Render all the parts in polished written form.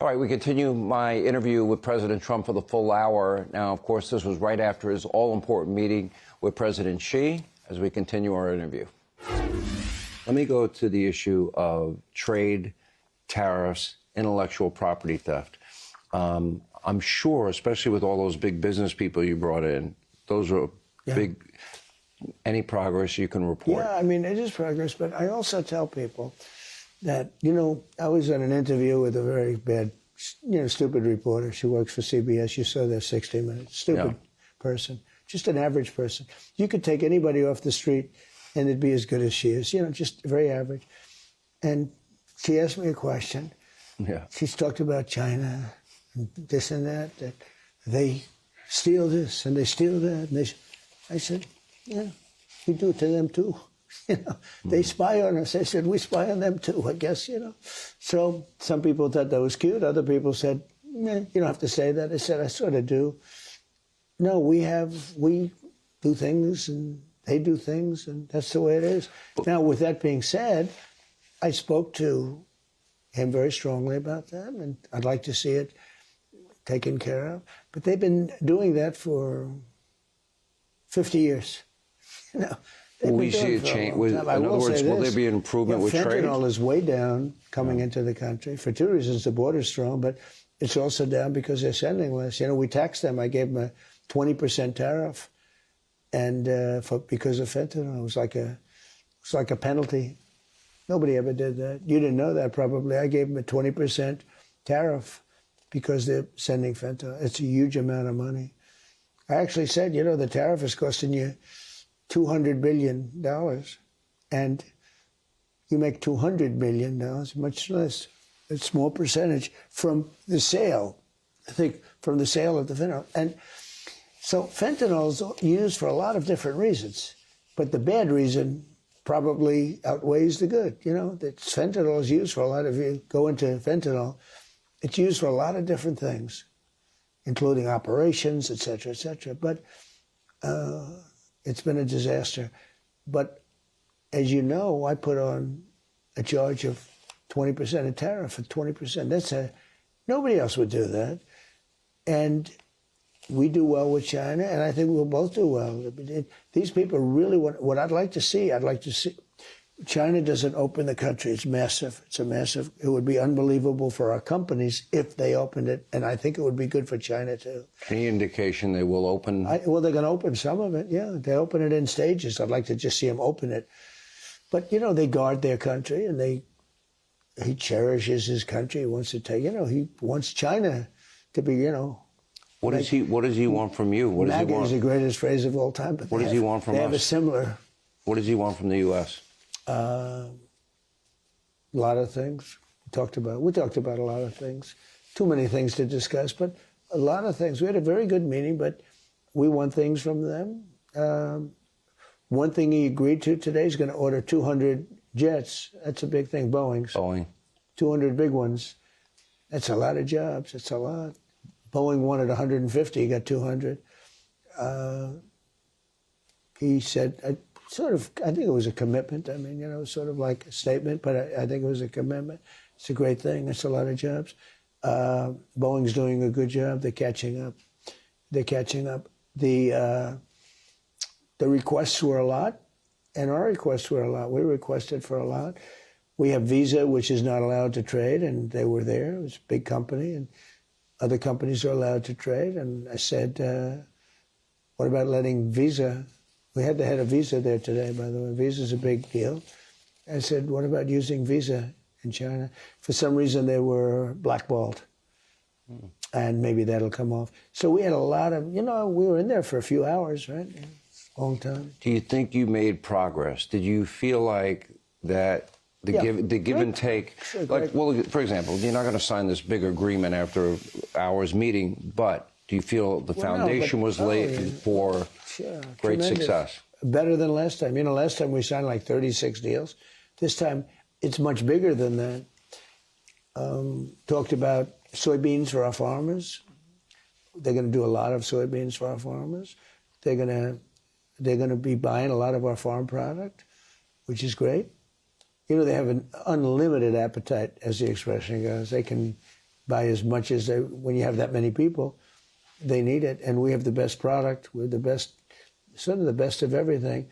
All right, we continue my interview with President Trump for the full hour. Now, of course, this was right after his all-important meeting with President Xi as we continue our interview. Let me go to the issue of trade, tariffs, intellectual property theft. I'm sure, especially with all those big business people you brought in, those are big. Any progress you can report? Yeah, I mean, it is progress, but I also tell people that, I was on an interview with a very bad, stupid reporter. She works for CBS. You saw that 60 Minutes. Stupid person, just an average person. You could take anybody off the street and it'd be as good as she is, just very average. And she asked me a question. Yeah. She's talked about China and this and that they steal this and they steal that. And I said, yeah, we do it to them too. They spy on us. I said, we spy on them too, I guess, So some people thought that was cute. Other people said, you don't have to say that. I said, I sort of do. No, we do things and they do things, and that's the way it is. Now, with that being said, I spoke to him very strongly about that, and I'd like to see it taken care of. But they've been doing that for 50 years. Will we see a change? In other words, will there be an improvement with trade? Fentanyl is way down coming into the country for two reasons. The border's strong, but it's also down because they're sending less. We taxed them. I gave them a 20% tariff, and because of fentanyl, it was like a penalty. Nobody ever did that. You didn't know that probably. I gave them a 20% tariff because they're sending fentanyl. It's a huge amount of money. I actually said, the tariff is costing you $200 billion, and you make $200 billion, much less, a small percentage from the sale, I think, from the sale of the fentanyl. And so fentanyl is used for a lot of different reasons, but the bad reason probably outweighs the good. That fentanyl is used for a lot of, you go into fentanyl, it's used for a lot of different things, including operations, et cetera, et cetera. But it's been a disaster. But as you know, I put on a charge of 20%, a tariff of 20%. Nobody else would do that. And we do well with China, and I think we'll both do well. These people really, what I'd like to see, China doesn't open the country. It's massive. It would be unbelievable for our companies if they opened it, and I think it would be good for China too. Any indication they will open? Well, they're going to open some of it, yeah. They open it in stages. I'd like to just see them open it. But, they guard their country, and he cherishes his country. He wants to take, he wants China to be, What does he want from you? What does he want? is the greatest phrase of all time. But what does he want from us? They have a similar. What does he want from the U.S.? A lot of things. We talked about a lot of things. Too many things to discuss, but a lot of things. We had a very good meeting, but we want things from them. One thing he agreed to today is going to order 200 jets. That's a big thing, Boeing. 200 big ones. That's a lot of jobs. That's a lot. Boeing wanted 150, he got 200. He said, I think it was a commitment. I mean, sort of like a statement, but I think it was a commitment. It's a great thing. It's a lot of jobs. Boeing's doing a good job. They're catching up. The requests were a lot, and our requests were a lot. We requested for a lot. We have Visa, which is not allowed to trade, and they were there. It was a big company, and other companies are allowed to trade. And I said, what about letting Visa? We had the head of Visa there today, by the way. Visa's a big deal. I said, what about using Visa in China? For some reason, they were blackballed. And maybe that'll come off. So we had a lot of, we were in there for a few hours, right? Long time. Do you think you made progress? Did you feel like that the give and take? Sure, well, for example, you're not going to sign this big agreement after hours meeting, but do you feel the foundation was laid for great success? Better than last time. Last time we signed like 36 deals. This time it's much bigger than that. Talked about soybeans for our farmers. They're going to do a lot of soybeans for our farmers. They're going to be buying a lot of our farm product, which is great. They have an unlimited appetite, as the expression goes. They can buy as much as they, when you have that many people, they need it. And we have the best product. We're the best, sort of the best of everything.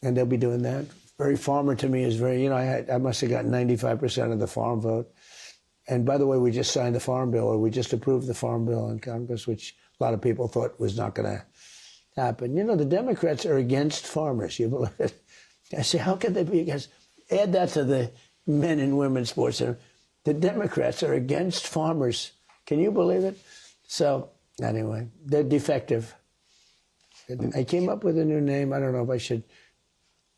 And they'll be doing that. Very farmer to me is very, you know, I must have gotten 95% of the farm vote. And by the way, we just signed the farm bill, or we just approved the farm bill in Congress, which a lot of people thought was not going to happen. You know, the Democrats are against farmers. You believe it? I say, how can they be against? Add that to the men and women's sports center. The Democrats are against farmers. Can you believe it? So anyway, they're defective. I came up with a new name. I don't know if I should.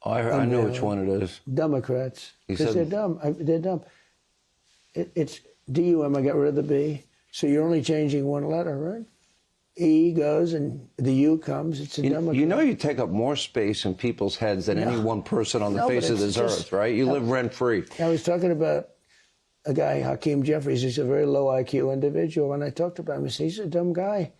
I know which one it is. Democrats. Because they're dumb. They're dumb. It's D-U-M. I got rid of the B. So you're only changing one letter, right? E goes and the U comes. It's a Democrat. You know you take up more space in people's heads than any one person on the face of this earth, right? You live rent-free. I was talking about a guy, Hakeem Jeffries. He's a very low IQ individual. And I talked about him. He said, he's a dumb guy.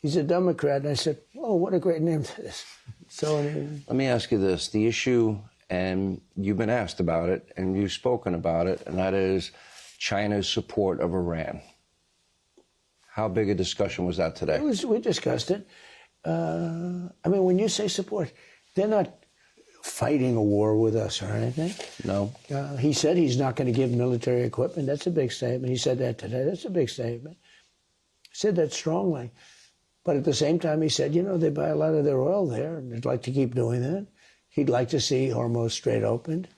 He's a Democrat. And I said, oh, what a great name that is. So let me ask you this. The issue, and you've been asked about it, and you've spoken about it, and that is China's support of Iran. How big a discussion was that today? We discussed it. I mean, when you say support, they're not fighting a war with us or anything. No. He said he's not going to give military equipment. That's a big statement. He said that today. That's a big statement. He said that strongly. But at the same time, he said, you know, they buy a lot of their oil there, and they'd like to keep doing that. He'd like to see Hormuz Strait opened.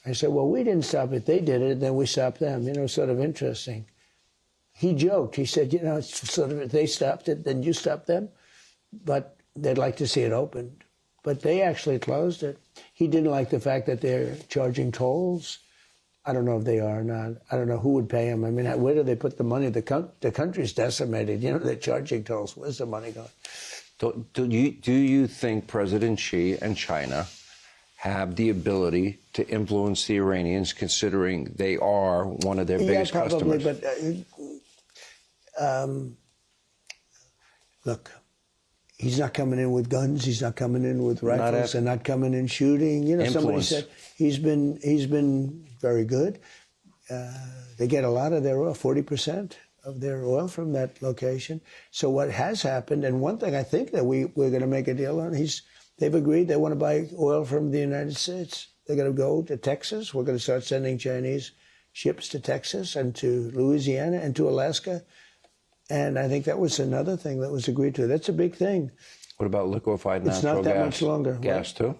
I said, well, we didn't stop it. They did it, then we stopped them. You know, sort of interesting. He joked. He said, you know, it's sort of, if they stopped it, then you stopped them. But they'd like to see it opened. But they actually closed it. He didn't like the fact that they're charging tolls. I don't know if they are or not. I don't know who would pay them. I mean, where do they put the money? The country's decimated. You know, they're charging tolls. Where's the money going? Do you think President Xi and China have the ability to influence the Iranians, considering they are one of their biggest probably, customers? But look, he's not coming in with guns. He's not coming in with rifles. And not coming in shooting. You know, somebody said he's been very good. They get a lot of their oil, 40% of their oil from that location. So what has happened, and one thing I think that we're going to make a deal on, they've agreed they want to buy oil from the United States. They're going to go to Texas. We're going to start sending Chinese ships to Texas and to Louisiana and to Alaska. And I think that was another thing that was agreed to. That's a big thing. What about liquefied natural gas? It's not that much longer. Gas, too?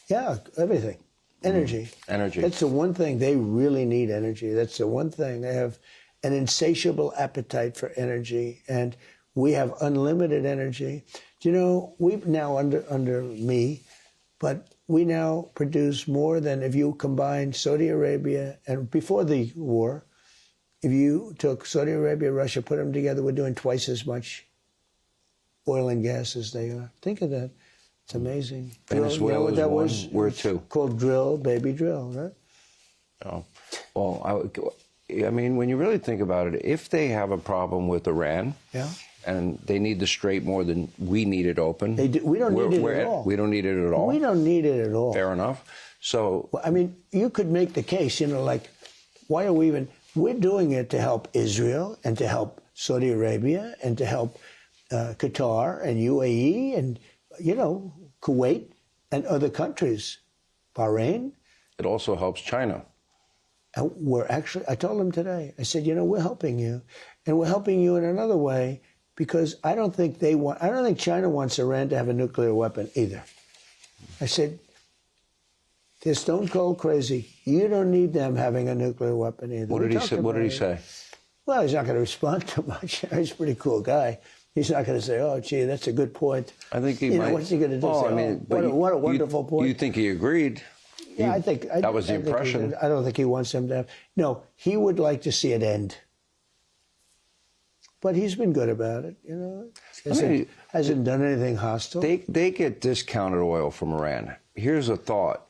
Yeah, everything. Energy. Energy. That's the one thing. They really need energy. That's the one thing. They have an insatiable appetite for energy, and we have unlimited energy. Do you know, we've now, under me, but we now produce more than, if you combine Saudi Arabia, and before the war, if you took Saudi Arabia, Russia, put them together, we're doing twice as much oil and gas as they are. Think of that. It's amazing. Venezuela is one. We're two. Called drill, baby drill, right? Oh. Well, I mean, when you really think about it, if they have a problem with Iran, and they need the strait more than we need it open. We don't need it at all. We don't need it at all? We don't need it at all. Fair enough. So, well, I mean, you could make the case, you know, like, why are we even... We're doing it to help Israel and to help Saudi Arabia and to help Qatar and UAE and, you know, Kuwait and other countries, Bahrain. It also helps China. And we're actually, I told them today, I said, you know, we're helping you. And we're helping you in another way because I don't think China wants Iran to have a nuclear weapon either. I said, they're stone cold crazy. You don't need them having a nuclear weapon either. What did he say? Well, he's not going to respond too much. He's a pretty cool guy. He's not going to say, oh, gee, that's a good point. I think he might. What's he going to do? Oh, say, I mean, what a wonderful point. You think he agreed? Yeah, I think... That was the impression. I don't think he wants them to have... No, he would like to see it end. But he's been good about it, you know. Hasn't done anything hostile. They get discounted oil from Iran. Here's a thought.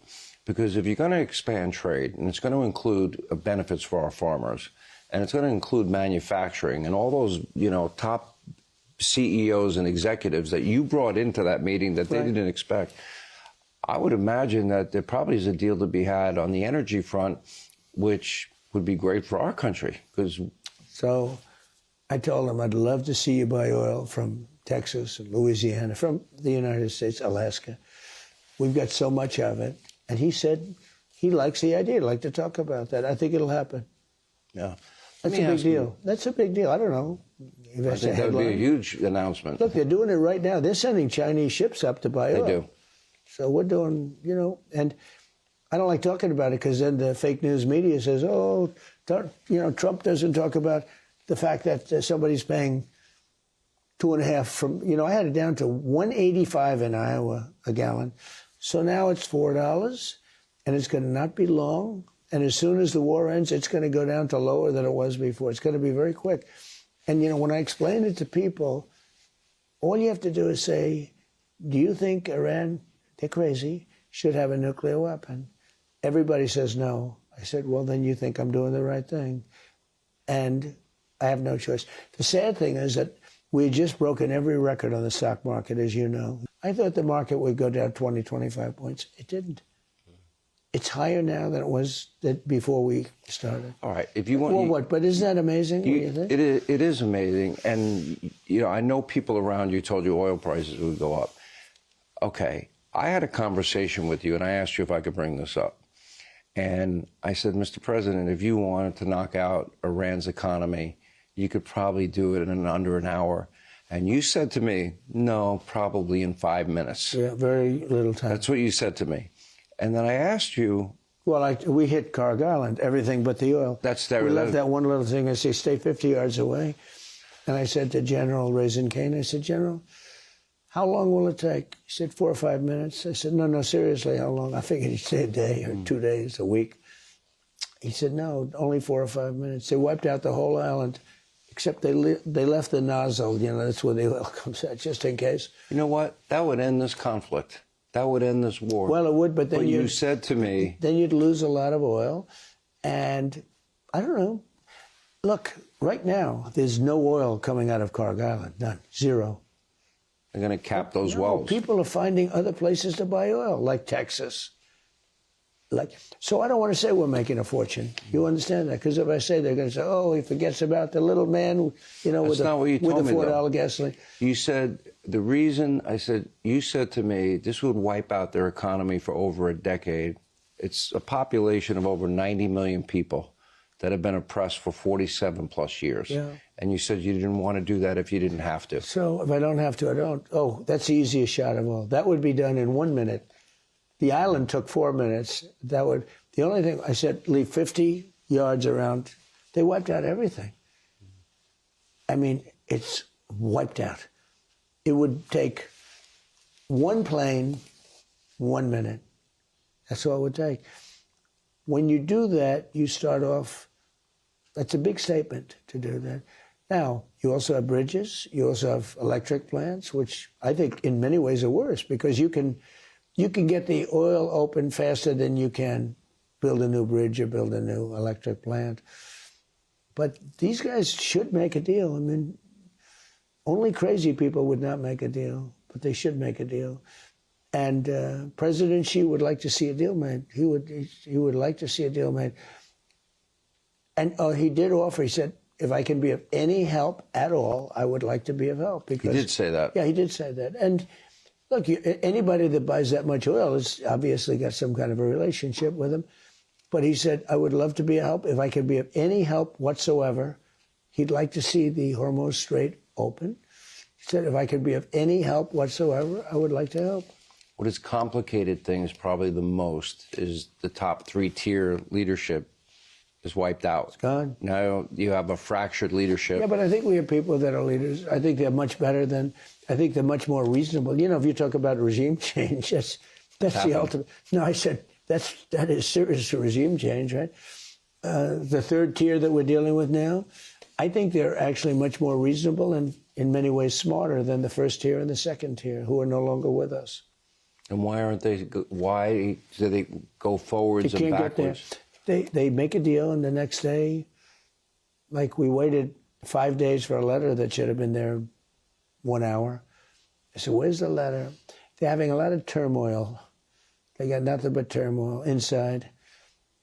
Because if you're going to expand trade, and it's going to include benefits for our farmers, and it's going to include manufacturing, and all those, you know, top CEOs and executives that you brought into that meeting that they didn't expect, I would imagine that there probably is a deal to be had on the energy front, which would be great for our country, because So I told him I'd love to see you buy oil from Texas and Louisiana, from the United States, Alaska. We've got so much of it. And he said he likes the idea. He'd like to talk about that. I think it'll happen. Yeah. That's a big deal. That's a big deal. I don't know. I think that would be a huge announcement. Look, they're doing it right now. They're sending Chinese ships up to buy oil. They do. So we're doing, and I don't like talking about it because then the fake news media says, Trump doesn't talk about the fact that somebody's paying 2.5 from, I had it down to $1.85 in Iowa a gallon. So now it's $4, and it's going to not be long. And as soon as the war ends, it's going to go down to lower than it was before. It's going to be very quick. And, when I explain it to people, all you have to do is say, do you think Iran, they're crazy, should have a nuclear weapon? Everybody says no. I said, well, then you think I'm doing the right thing. And I have no choice. The sad thing is that we had just broken every record on the stock market, as you know. I thought the market would go down 20, 25 points. It didn't. It's higher now than it was before we started. All right. If you want, well, what? But isn't that amazing? What do you think? It is amazing. And, I know people around you told you oil prices would go up. Okay. I had a conversation with you, and I asked you if I could bring this up. And I said, Mr. President, if you wanted to knock out Iran's economy, you could probably do it in under an hour. And you said to me, no, probably in 5 minutes. Yeah, very little time. That's what you said to me. And then I asked you. Well, we hit Carg Island, everything but the oil. We left that one little thing. I say, stay 50 yards away. And I said to General Raisin Kane, I said, General, how long will it take? He said, 4 or 5 minutes. I said, no, seriously, how long? I figured he'd say a day or 2 days, a week. He said, no, only 4 or 5 minutes. They wiped out the whole island, except they left the nozzle. That's where the oil comes out, just in case. You know what? That would end this conflict. That would end this war. Well, it would, but then you said to me... Then you'd lose a lot of oil. And I don't know. Look, right now, there's no oil coming out of Carg Island. None. Zero. They're going to cap those wells. People are finding other places to buy oil, like Texas. So I don't want to say we're making a fortune. You understand that? Because if I say, they're going to say, oh, he forgets about the little man, with the $4 gasoline. You said, the reason, you said to me, this would wipe out their economy for over a decade. It's a population of over 90 million people that have been oppressed for 47 plus years. Yeah. And you said you didn't want to do that if you didn't have to. So if I don't have to, I don't. Oh, that's the easiest shot of all. That would be done in 1 minute. The island took 4 minutes. The only thing I said, leave 50 yards around. They wiped out everything. I mean, it's wiped out. It would take one plane, 1 minute. That's all it would take. When you do that, you start off, that's a big statement to do that. Now, you also have bridges. You also have electric plants, which I think in many ways are worse because you can get the oil open faster than you can build a new bridge or build a new electric plant. But these guys should make a deal. I mean, only crazy people would not make a deal, but they should make a deal. And President Xi would like to see a deal made. He would like to see a deal made. And he did offer, he said, if I can be of any help at all, I would like to be of help. Because, he did say that. Yeah, he did say that. And look, anybody that buys that much oil has obviously got some kind of a relationship with him. But he said, I would love to be of help. If I could be of any help whatsoever, he'd like to see the Hormuz Strait open. He said, if I could be of any help whatsoever, I would like to help. What has complicated things probably the most is the top 3-tier leadership is wiped out. It's gone. Now you have a fractured leadership. Yeah, but I think we have people that are leaders. I think they're much better than, I think they're much more reasonable. If you talk about regime change, that's the ultimate. No, I said, that is serious regime change, right? The third tier that we're dealing with now, I think they're actually much more reasonable and in many ways smarter than the first tier and the second tier, who are no longer with us. And why do they go forwards and backwards? They make a deal, and the next day, like we waited 5 days for a letter that should have been there 1 hour. I said, where's the letter? They're having a lot of turmoil. They got nothing but turmoil inside.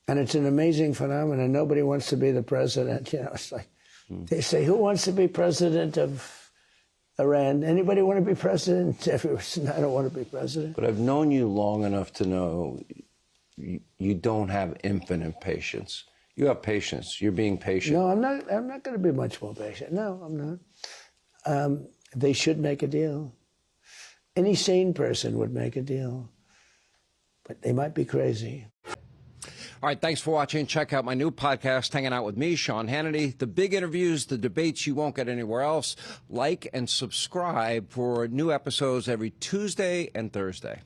And it's an amazing phenomenon. Nobody wants to be the president. It's like, They say, who wants to be president of Iran? Anybody want to be president? Everyone said, I don't want to be president. But I've known you long enough to know you don't have infinite patience. You have patience. You're being patient. No, I'm not going to be much more patient. No, I'm not. They should make a deal. Any sane person would make a deal. But they might be crazy. All right, thanks for watching. Check out my new podcast, Hanging Out with me, Sean Hannity. The big interviews, the debates you won't get anywhere else. Like and subscribe for new episodes every Tuesday and Thursday.